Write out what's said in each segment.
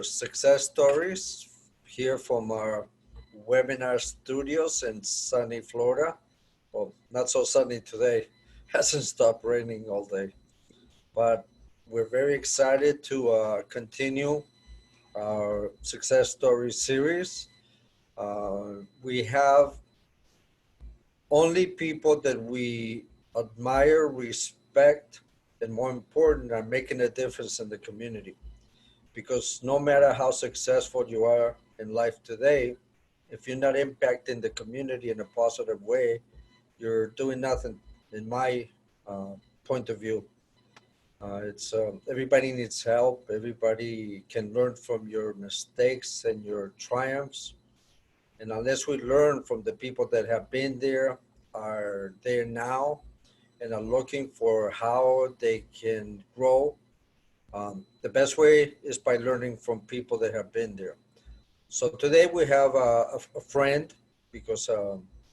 our success stories here from our webinar studios in sunny Florida. Well, not so sunny today. Hasn't stopped raining all day. But we're very excited to continue our success story series. We have only people that we admire, respect, and more important, are making a difference in the community. Because no matter how successful you are in life today, if you're not impacting the community in a positive way, you're doing nothing, in my uh, point of view. It's everybody needs help. Everybody can learn from your mistakes and your triumphs. And unless we learn from the people that have been there, are there now, and are looking for how they can grow, the best way is by learning from people that have been there. So today we have a friend because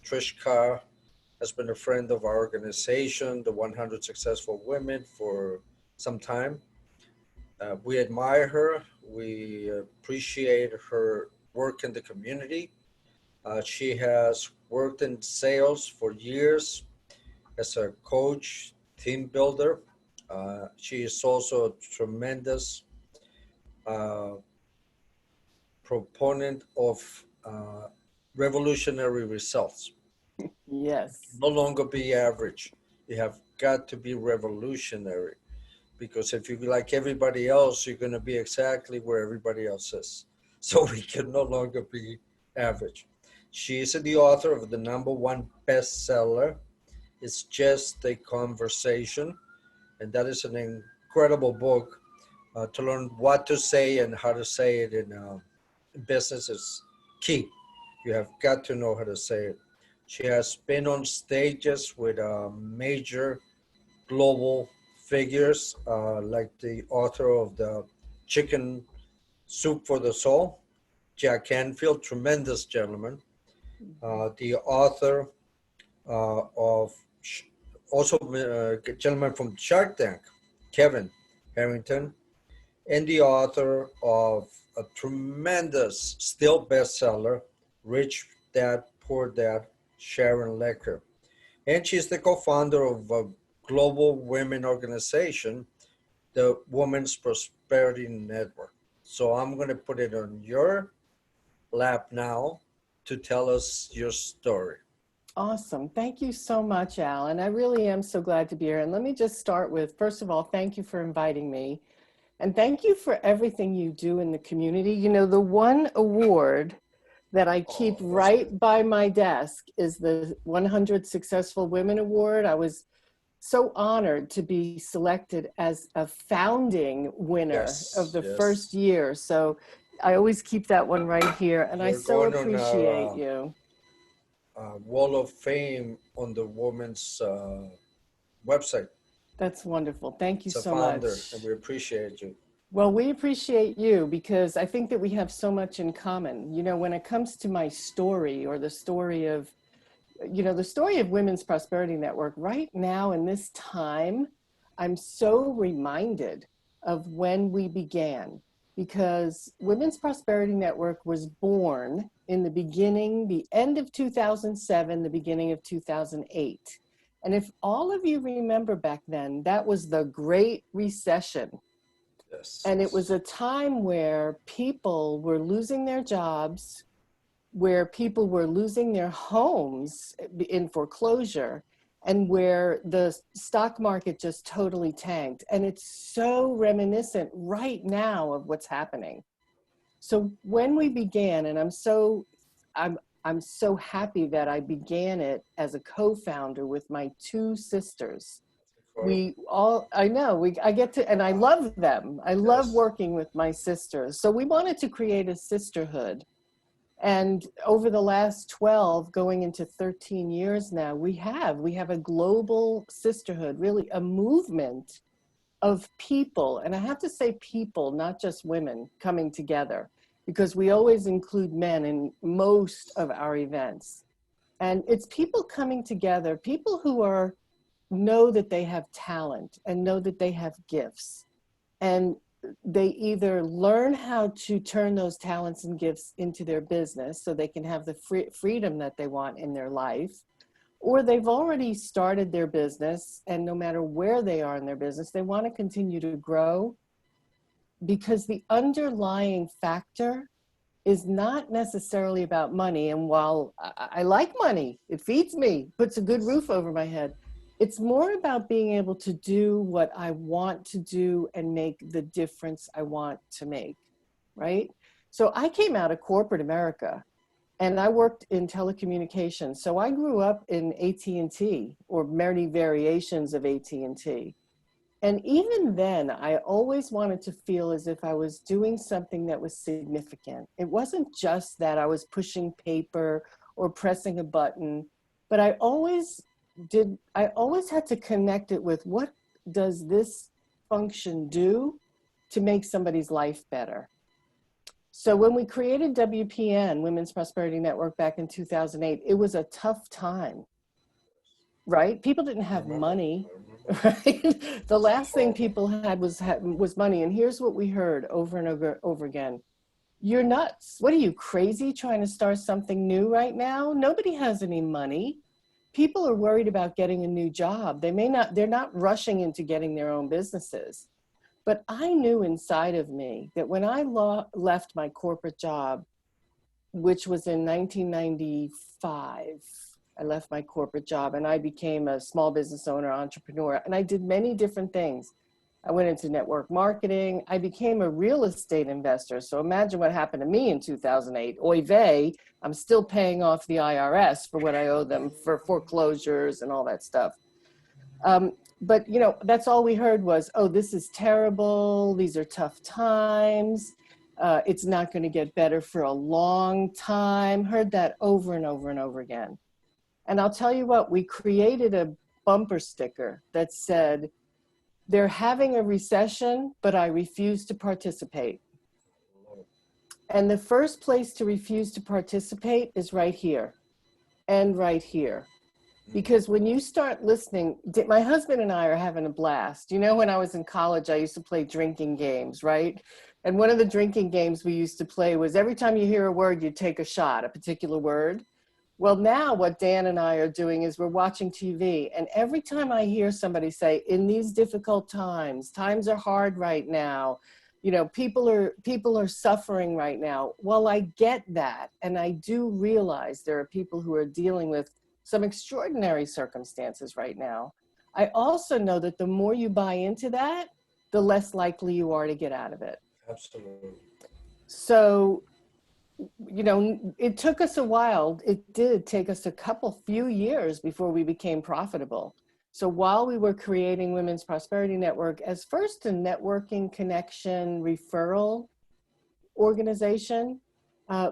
Trish Carr has been a friend of our organization, the 100 Successful Women, for some time. We admire her. We appreciate her work in the community. She has worked in sales for years as a coach, team builder. She is also a tremendous uh, proponent of revolutionary results. Yes. No longer be average. You have got to be revolutionary, because if you like everybody else, you're going to be exactly where everybody else is. So we can no longer be average. She is the author of the number one bestseller. It's Just a Conversation. And that is an incredible book to learn what to say and how to say it in business is key. You have got to know how to say it. She has been on stages with major global figures like the author of the Chicken Soup for the Soul, Jack Canfield, tremendous gentleman. The author of also a gentleman from Shark Tank, Kevin Harrington, and the author of a tremendous still bestseller, Rich Dad Poor Dad, Sharon Lecker. And she's the co-founder of a global women organization, the Women's Prosperity Network. So I'm going to put it on your lap now to tell us your story. Awesome. Thank you so much, Alan. I really am so glad to be here. And let me just start with, first of all, thank you for inviting me. And thank you for everything you do in the community. You know, the one award that I keep Oh, that's good. right by my desk is the 100 Successful Women Award. I was so honored to be selected as a founding winner of Yes, the first yes. year. So I always keep that one right here. And I You're so going on our appreciate you. Wall of Fame on the woman's website. That's wonderful. Thank you It's a so founder, and much. we appreciate you. Well, we appreciate you because I think that we have so much in common. You know, when it comes to my story or the story of, you know, the story of Women's Prosperity Network, right now in this time, I'm so reminded of when we began, because Women's Prosperity Network was born in the beginning, the end of 2007, the beginning of 2008. And if all of you remember back then, that was the Great Recession. Yes, And it was yes. a time where people were losing their jobs, where people were losing their homes in foreclosure, and where the stock market just totally tanked. And it's so reminiscent right now of what's happening. So when we began, and I'm I'm so happy that I began it as a co-founder with my two sisters. Incredible. I know, I get to, and I love them. I love Yes. working with my sisters. So we wanted to create a sisterhood. And over the last 12, going into 13 years now, we have a global sisterhood, really a movement of people. And I have to say people, not just women, coming together, because we always include men in most of our events. And it's people coming together, people who know that they have talent and know that they have gifts. And they either learn how to turn those talents and gifts into their business so they can have the freedom that they want in their life, or they've already started their business, and no matter where they are in their business, they want to continue to grow, because the underlying factor is not necessarily about money. And while I like money, it feeds me, puts a good roof over my head, it's more about being able to do what I want to do and make the difference I want to make, right? So I came out of corporate America and I worked in telecommunications. So I grew up in AT&T, or many variations of AT&T. And even then, I always wanted to feel as if I was doing something that was significant. It wasn't just that I was pushing paper or pressing a button, but I always had to connect it with, what does this function do to make somebody's life better? So when we created WPN, Women's Prosperity Network, back in 2008, it was a tough time, right? People didn't I have remember. money, I remember. right? The It's last thing horrible. people had was money. And here's what we heard over and over again. You're nuts. What are you, crazy, trying to start something new right now? Nobody has any money. People are worried about getting a new job. They're not rushing into getting their own businesses. But I knew inside of me that when I left my corporate job, which was in 1995, I left my corporate job and I became a small business owner, entrepreneur, and I did many different things. I went into network marketing. I became a real estate investor. So imagine what happened to me in 2008. Oy vey, I'm still paying off the IRS for what I owe them for foreclosures and all that stuff. But that's all we heard was, oh, this is terrible. These are tough times. It's not going to get better for a long time. Heard that over and over and over again. And I'll tell you what, we created a bumper sticker that said, they're having a recession, but I refuse to participate. And the first place to refuse to participate is right here and right here. Because when you start listening, my husband and I are having a blast. When I was in college, I used to play drinking games, right? And one of the drinking games we used to play was, every time you hear a word, you take a shot, a particular word. Well, now what Dan and I are doing is we're watching TV. And every time I hear somebody say, in these difficult times are hard right now, people are suffering right now. Well, I get that. And I do realize there are people who are dealing with some extraordinary circumstances right now. I also know that the more you buy into that, the less likely you are to get out of it. Absolutely. So, it took us a while. It did take us a few years before we became profitable. So while we were creating Women's Prosperity Network as first a networking, connection, referral organization,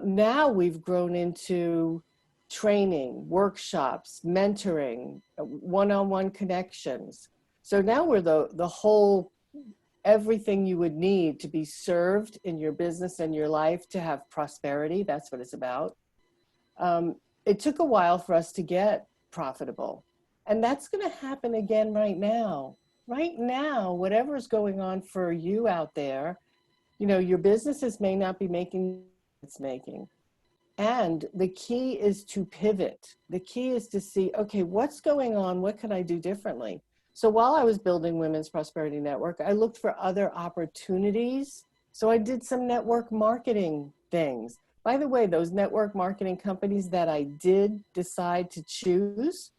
now we've grown into training, workshops, mentoring, one-on-one connections. So now we're the whole, everything you would need to be served in your business and your life to have prosperity. That's what it's about. It took a while for us to get profitable. And that's going to happen again right now. Right now, whatever's going on for you out there, your businesses may not be making it's making. And the key is to pivot. The key is to see, okay, what's going on? What can I do differently? So while I was building Women's Prosperity Network, I looked for other opportunities. So I did some network marketing things. By the way, those network marketing companies that I did decide to choose,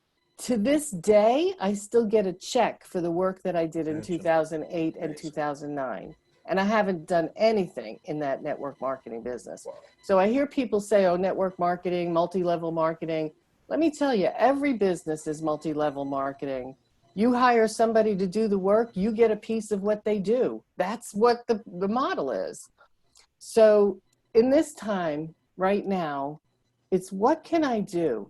to this day, I still get a check for the work that I did in Imagine. 2008 and Amazing. 2009. And I haven't done anything in that network marketing business. Wow. So I hear people say, oh, network marketing, multi-level marketing. Let me tell you, every business is multi-level marketing. You hire somebody to do the work, you get a piece of what they do. That's what the model is. So in this time, right now, it's what can I do?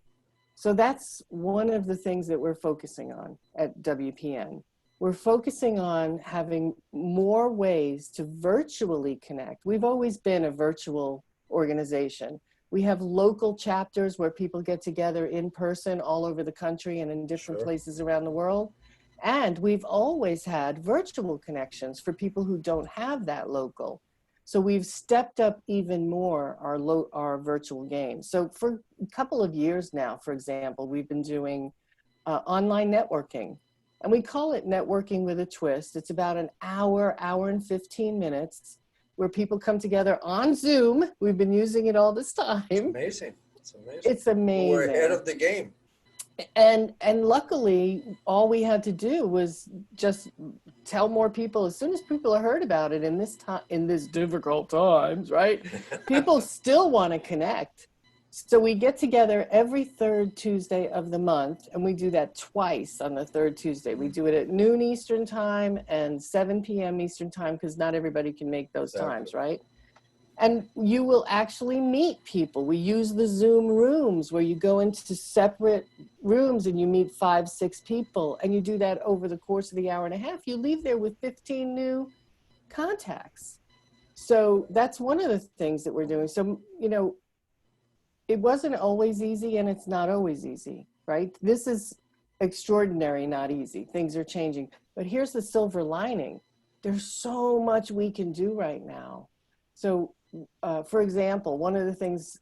So that's one of the things that we're focusing on at WPN. We're focusing on having more ways to virtually connect. We've always been a virtual organization. We have local chapters where people get together in person all over the country and in different Sure. places around the world. And we've always had virtual connections for people who don't have that local. So we've stepped up even more our virtual games. So for a couple of years now, for example, we've been doing online networking. And we call it networking with a twist. It's about an hour and 15 minutes where people come together on Zoom. We've been using it all this It's time. amazing. It's amazing. It's We're ahead amazing. of the game. And luckily, all we had to do was just tell more people. As soon as people heard about it in this time, in this difficult times, right? People still want to connect. So we get together every third Tuesday of the month, and we do that twice on the third Tuesday. We do it at noon Eastern time and 7 p.m. Eastern time, because not everybody can make those times, right? And you will actually meet people. We use the Zoom rooms where you go into separate rooms and you meet 5, 6 people, and you do that over the course of the hour and a half. You leave there with 15 new contacts. So that's one of the things that we're doing. So, you know, it wasn't always easy, and it's not always easy, right? This is extraordinary, not easy. Things are changing. But here's the silver lining. There's so much we can do right now. So, for example, one of the things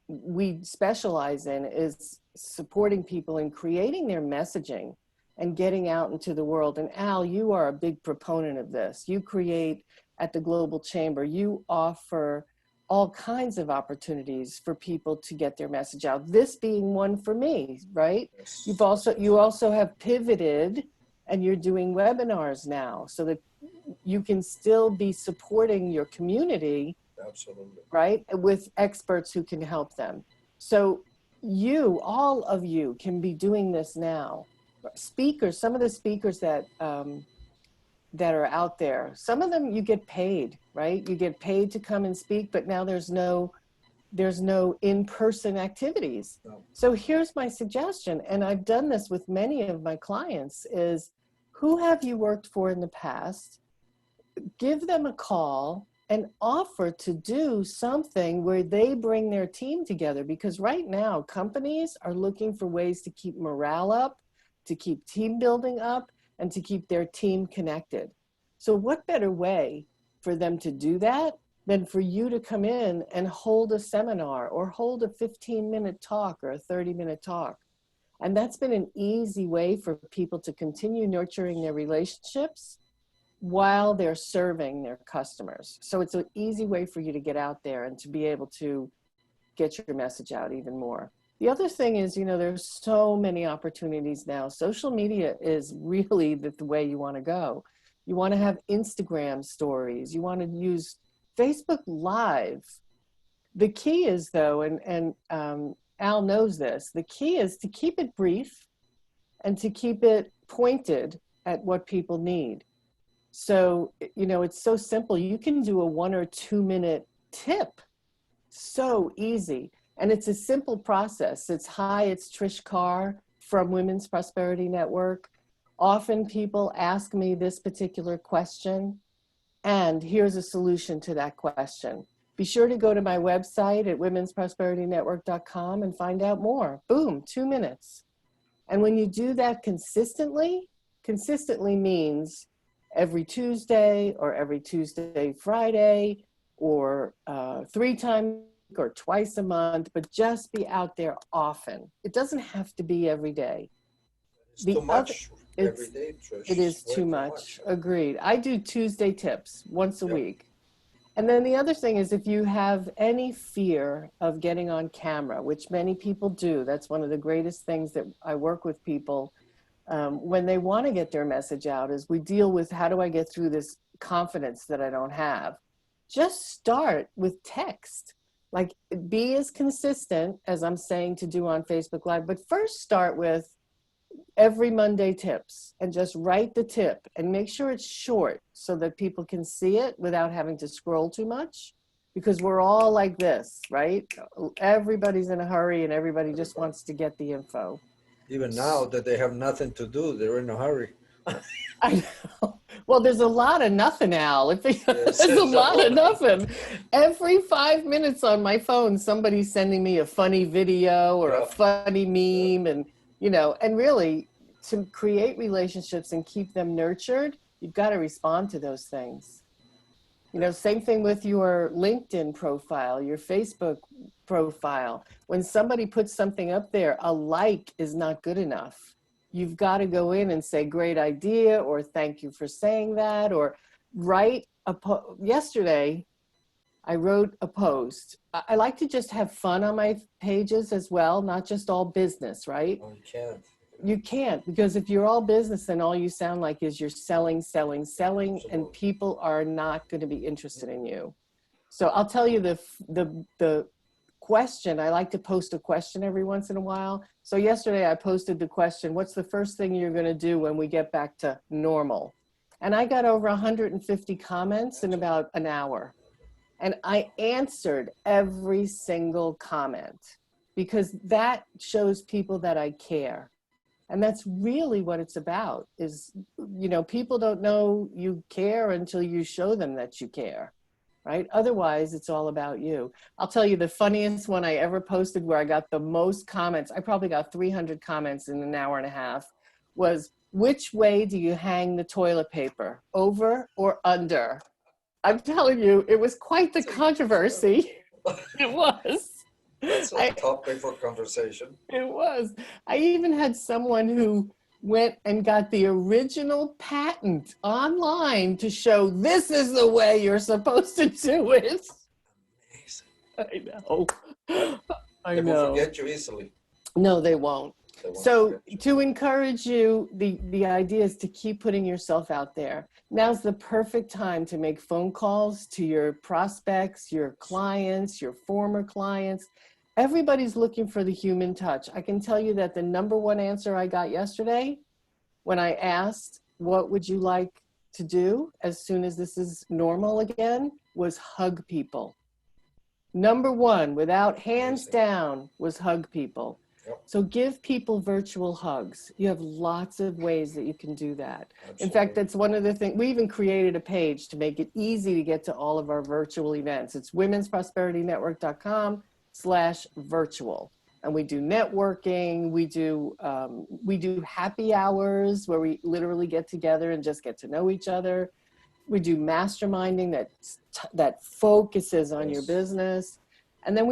we specialize in is supporting people in creating their messaging and getting out into the world. And Al, you are a big proponent of this. You create at the Global Chamber, you offer all kinds of opportunities for people to get their message out. This being one for me, right? Yes. You also have pivoted, and you're doing webinars now so that you can still be supporting your community. Absolutely. Right? With experts who can help them. So you, all of you, can be doing this now. Speakers, some of the speakers that are out there, some of them you get paid, right? You get paid to come and speak, but now there's no in-person activities. No. So here's my suggestion, and I've done this with many of my clients, is who have you worked for in the past? Give them a call and offer to do something where they bring their team together, because right now companies are looking for ways to keep morale up, to keep team building up, and to keep their team connected. So what better way for them to do that than for you to come in and hold a seminar or hold a 15-minute talk or a 30-minute talk? And that's been an easy way for people to continue nurturing their relationships while they're serving their customers. So it's an easy way for you to get out there and to be able to get your message out even more. The other thing is, you know, there's so many opportunities now. Social media is really the way you want to go. You want to have Instagram stories. You want to use Facebook Live. The key is, though, and Al knows this, the key is to keep it brief and to keep it pointed at what people need. So, you know, it's so simple. You can do a 1 or 2 minute tip. So easy. And it's a simple process. It's hi, it's Trish Carr from Women's Prosperity Network. Often people ask me this particular question, and here's a solution to that question. Be sure to go to my website at womensprosperityNetwork.com and find out more. Boom, 2 minutes. And when you do that consistently means every Tuesday or every Tuesday, Friday, or 3 times or twice a month, but just be out there often. It doesn't have to be every day. It's too much every day, Trish. It is too much. Agreed. I do Tuesday tips once a week. And then the other thing is, if you have any fear of getting on camera, which many people do, that's one of the greatest things that I work with people when they want to get their message out, is we deal with, how do I get through this confidence that I don't have? Just start with text. Like, be as consistent as I'm saying to do on Facebook Live, but first start with every Monday tips, and just write the tip and make sure it's short so that people can see it without having to scroll too much, because we're all like this, right? Everybody's in a hurry and everybody just wants to get the info. Even now that they have nothing to do, they're in a hurry. I know. Well, there's a lot of nothing, Al. Yes, There's a lot of nothing. Every 5 minutes on my phone, somebody's sending me a funny video or a funny meme. And, you know, and really, to create relationships and keep them nurtured, you've got to respond to those things. You know, same thing with your LinkedIn profile, your Facebook profile. When somebody puts something up there, a like is not good enough. You've got to go in and say, great idea, or thank you for saying that, or write yesterday, I wrote a post. I like to just have fun on my pages as well, not just all business, right? Oh, you can't. You can't, because if you're all business, then all you sound like is you're selling, selling, selling, and Absolutely. people are not going to be interested in you. So I'll tell you the question. I like to post a question every once in a while. So yesterday I posted the question, what's the first thing you're going to do when we get back to normal? And I got over 150 comments in about an hour. And I answered every single comment because that shows people that I care. And that's really what it's about is, you know, people don't know you care until you show them that you care, right? Otherwise, it's all about you. I'll tell you the funniest one I ever posted where I got the most comments, I probably got 300 comments in an hour and a half, was, which way do you hang the toilet paper, over or under? I'm telling you, it was quite the controversy. It was. That's a I, topic for conversation. It was. I even had someone who went and got the original patent online to show this is the way you're supposed to do it. Amazing. I know. But I they will know. forget you easily. No, they won't. They won't So forget you. to encourage you, the idea is to keep putting yourself out there. Now's the perfect time to make phone calls to your prospects, your clients, your former clients. Everybody's looking for the human touch. I can tell you that the number one answer I got yesterday when I asked, what would you like to do as soon as this is normal again, was hug people. Number one, without hands Amazing. down, was hug people. Yep. So give people virtual hugs. You have lots of ways that you can do that. In fact, Absolutely. that's one of the things, we even created a page to make it easy to get to all of our virtual events. It's womensprosperinetwork.com/virtual. And we do networking, we do happy hours where we literally get together and just get to know each other. We do masterminding that focuses on your Yes. business. And then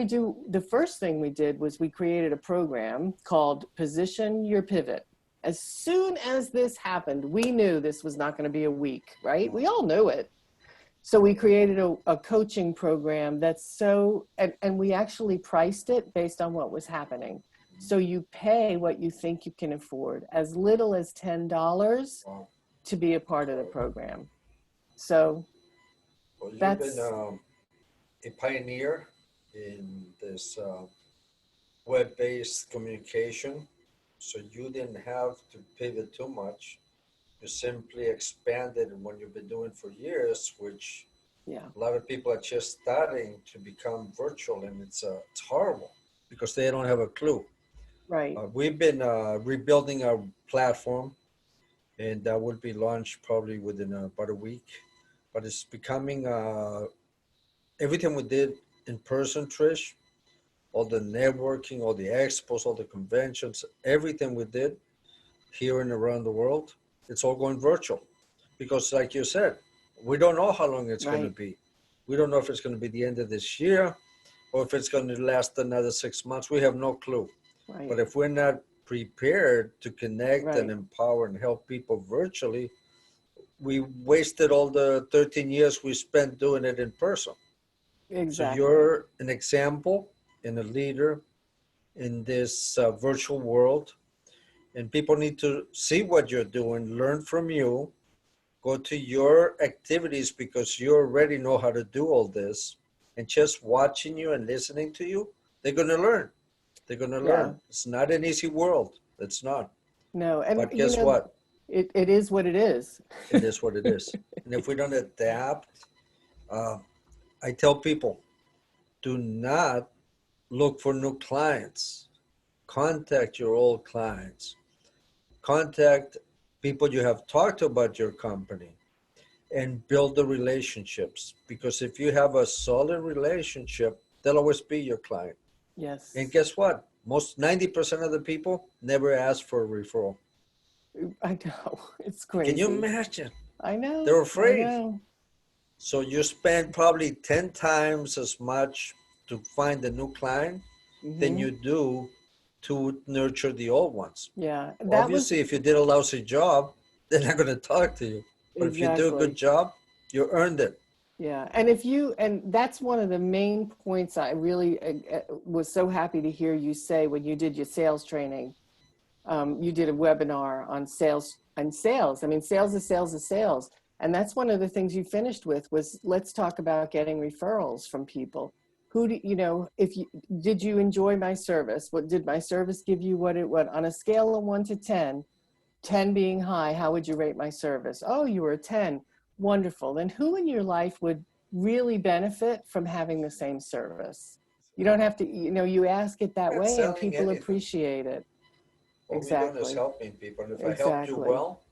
the first thing we did was we created a program called Position Your Pivot. As soon as this happened, we knew this was not going to be a week, right? We all knew it. So we created a coaching program and we actually priced it based on what was happening. So you pay what you think you can afford, as little as $10 Wow. to be a part of the program. So Well, you've been that's, a pioneer in this web-based communication. So you didn't have to pivot too much. You simply expanded what you've been doing for years, which yeah, a lot of people are just starting to become virtual, and it's horrible because they don't have a clue. right. We've been rebuilding our platform, and that will be launched probably within about a week. But it's becoming everything we did in person, Trish, all the networking, all the expos, all the conventions, everything we did here and around the world, it's all going virtual. Because, like you said, we don't know how long it's going to Right, be. We don't know if it's going to be the end of this year or if it's going to last another 6 months. We have no clue. right, But if we're not prepared to connect and right. empower and help people virtually, we wasted all the 13 years we spent doing it in person. So Exactly. you're an example and a leader in this virtual world, and people need to see what you're doing, learn from you, go to your activities because you already know how to do all this. And just watching you and listening to you, they're going to learn. They're going to Yeah. learn. It's not an easy world. It's not. No, and But guess what? it is what it is. It is what it is. And if we don't adapt, uh, I tell people, do not look for new clients. Contact your old clients. Contact people you have talked to about your company and build the relationships. Because if you have a solid relationship, they'll always be your client. And Yes. guess what? Most 90% of the people never ask for a referral. I know. It's Can you crazy. imagine? I know. They're I afraid. know. So you spend probably 10 times as much to find a new client than Hmm. you do to nurture the old ones. Yeah. That was Obviously, if you did a lousy job, they're not going to talk to you. But if you do a good exactly. job, you earned it. Yeah. And if you, and that's one of the main points I really was so happy to hear you say when you did your sales training. You did a webinar on sales and sales. I mean, sales is sales is sales. And that's one of the things you finished with was let's talk about getting referrals from people. Who do you know, if you did you enjoy my service? What did my service give you what it what on a scale of 1 to 10, 10 being high, how would you rate my service? Oh, you were a 10. Wonderful. Then who in your life would really benefit from having the same service? You don't have to, you ask it that I'm not way and selling people anything. appreciate it. All we're doing is Exactly. helping people. And if I helped you Exactly. well,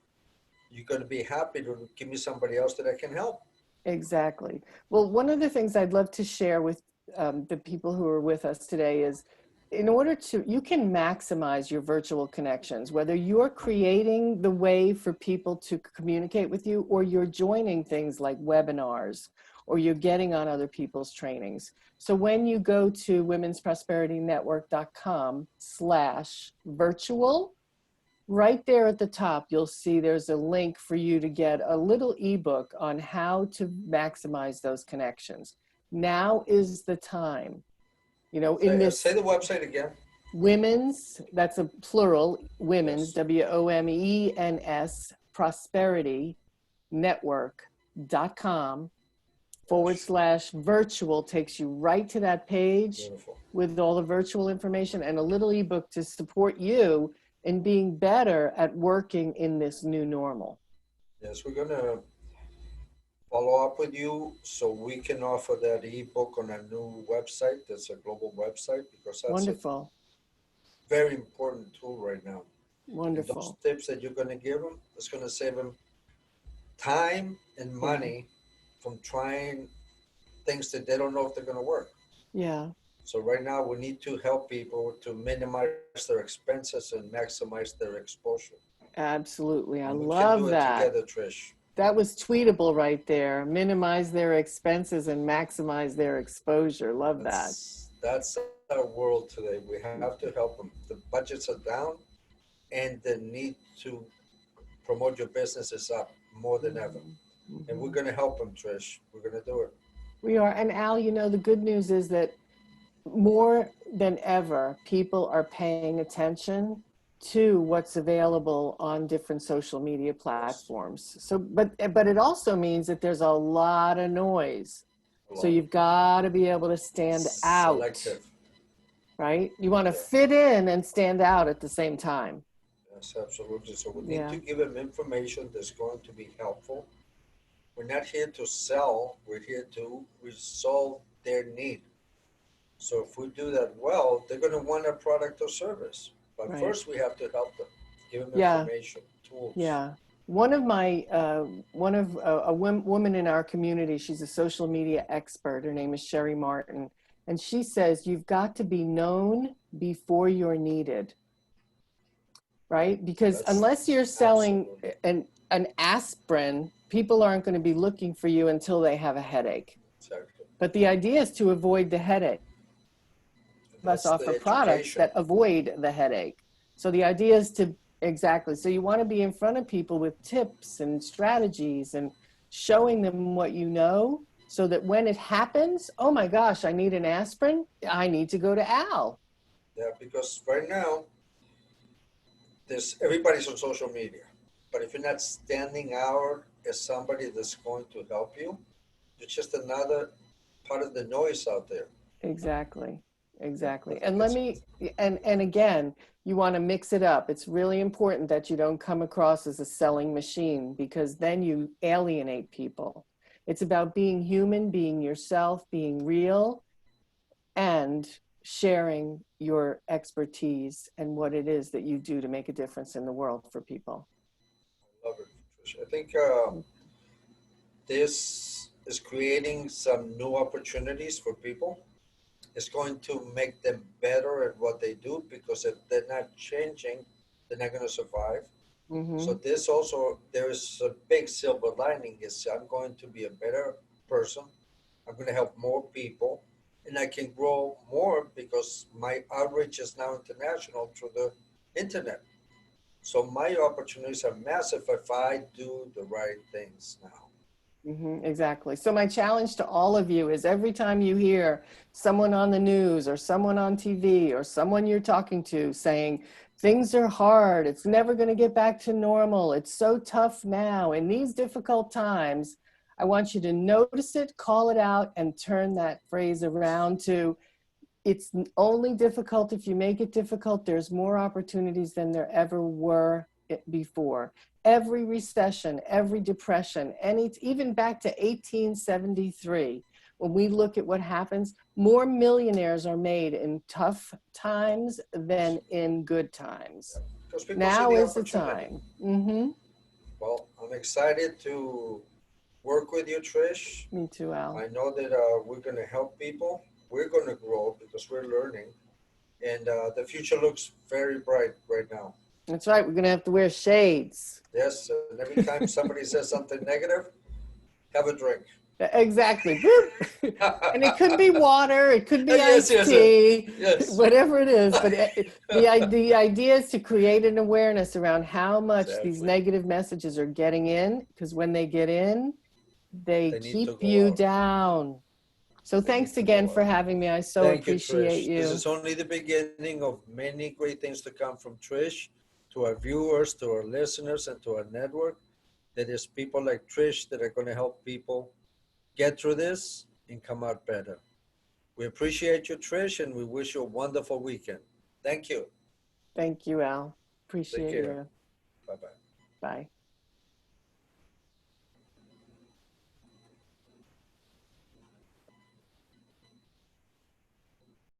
you're going to be happy to give me somebody else that I can help. Exactly. Well, one of the things I'd love to share with the people who are with us today is in order to, you can maximize your virtual connections, whether you're creating the way for people to communicate with you or you're joining things like webinars or you're getting on other people's trainings. So when you go to womensprosperityNetwork.com/virtual, right there at the top, you'll see there's a link for you to get a little ebook on how to maximize those connections. Now is the time, in Say this the website again. women's, that's a plural, women's, Yes. WOMENS, prosperity network.com forward Dash. slash virtual takes you right to that page Beautiful. with all the virtual information and a little ebook to support you in being better at working in this new normal. Yes, we're going to follow up with you so we can offer that ebook on a new website. That's a global website because that's a Wonderful. very important tool right now. And those Wonderful. tips that you're going to give them, it's going to save them time and Yeah. money from trying things that they don't know if they're going to work. Yeah. So right now we need to help people to minimize their expenses and maximize their exposure. Absolutely. I And we can do love it that. together, Trish. That was tweetable right there. Minimize their expenses and maximize their exposure. Love that. That's our world today. We have to help them. The budgets are down, and the need to promote your business is up more than ever. Mhm. And we're Mhm. going to help them, Trish. We're going to do it. We are. And Al, the good news is that more than ever, people are paying attention to what's available on different social media Yes, platforms. So, but it also means that there's a lot of noise. a So lot. you've got to be able to stand out, Selective. right? You want to Yeah. fit in and stand out at the same time. Yes, absolutely. So we need Yeah, to give them information that's going to be helpful. We're not here to sell, we're here to resolve their need. So if we do that well, they're going to want a product or service. But right. first, we have to help them, give them Yeah, information, tools. yeah. One of woman in our community, she's a social media expert. Her name is Sherry Martin. And she says, you've got to be known before you're needed, right? Because That's unless you're selling absolutely an aspirin, people aren't going to be looking for you until they have a headache. exactly. But the idea is to avoid the headache. Us That's the offer products education. that avoid the headache. So the idea is to, exactly. So you want to be in front of people with tips and strategies and showing them what you know so that when it happens, oh my gosh, I need an aspirin. I need to go to Al. Yeah, because right now, there's everybody's on social media. But if you're not standing out as somebody that's going to help you, you're just another part of the noise out there. Exactly. Yeah, I Exactly. think it's And again, you want to mix it up. It's really important that you don't come across as a selling machine because then you alienate people. It's about being human, being yourself, being real, and sharing your expertise and what it is that you do to make a difference in the world for people. I love it, Trish. I think this is creating some new opportunities for people. It's going to make them better at what they do because if they're not changing, they're not going to survive. Mm-hmm. So this also, there is a big silver lining is I'm going to be a better person. I'm going to help more people, and I can grow more because my outreach is now international through the internet. So my opportunities are massive if I do the right things now. Exactly. So my challenge to all of you is every time you hear someone on the news or someone on TV or someone you're talking to saying things are hard, it's never going to get back to normal, it's so tough now in these difficult times, I want you to notice it, call it out, and turn that phrase around to it's only difficult if you make it difficult. There's more opportunities than there ever were before. Every recession, every depression, even back to 1873, when we look at what happens, more millionaires are made in tough times than in good times. Because people see Now the is the opportunity. time. Well, I'm excited to work with you, Trish. Me too, Al. I know that we're going to help people. We're going to grow because we're learning. And the future looks very bright right now. That's right. We're going to have to wear shades. Yes, and every time somebody says something negative, have a drink. Exactly. Boop. And it could be water, it could be Yes, iced yes, yes. tea, Yes. whatever it is. But the idea is to create an awareness around how much these Exactly. negative messages are getting in, because when they get in, they They need to keep go you out. down. So They need thanks to again go for out. having me. I so Thank you, appreciate Trish. This you. is only the beginning of many great things to come from Trish, to our viewers, to our listeners, and to our network. That is people like Trish that are going to help people get through this and come out better. We appreciate you, Trish, and we wish you a wonderful weekend. Thank you. Thank you, Al. Take Appreciate care. you. Bye bye. Bye.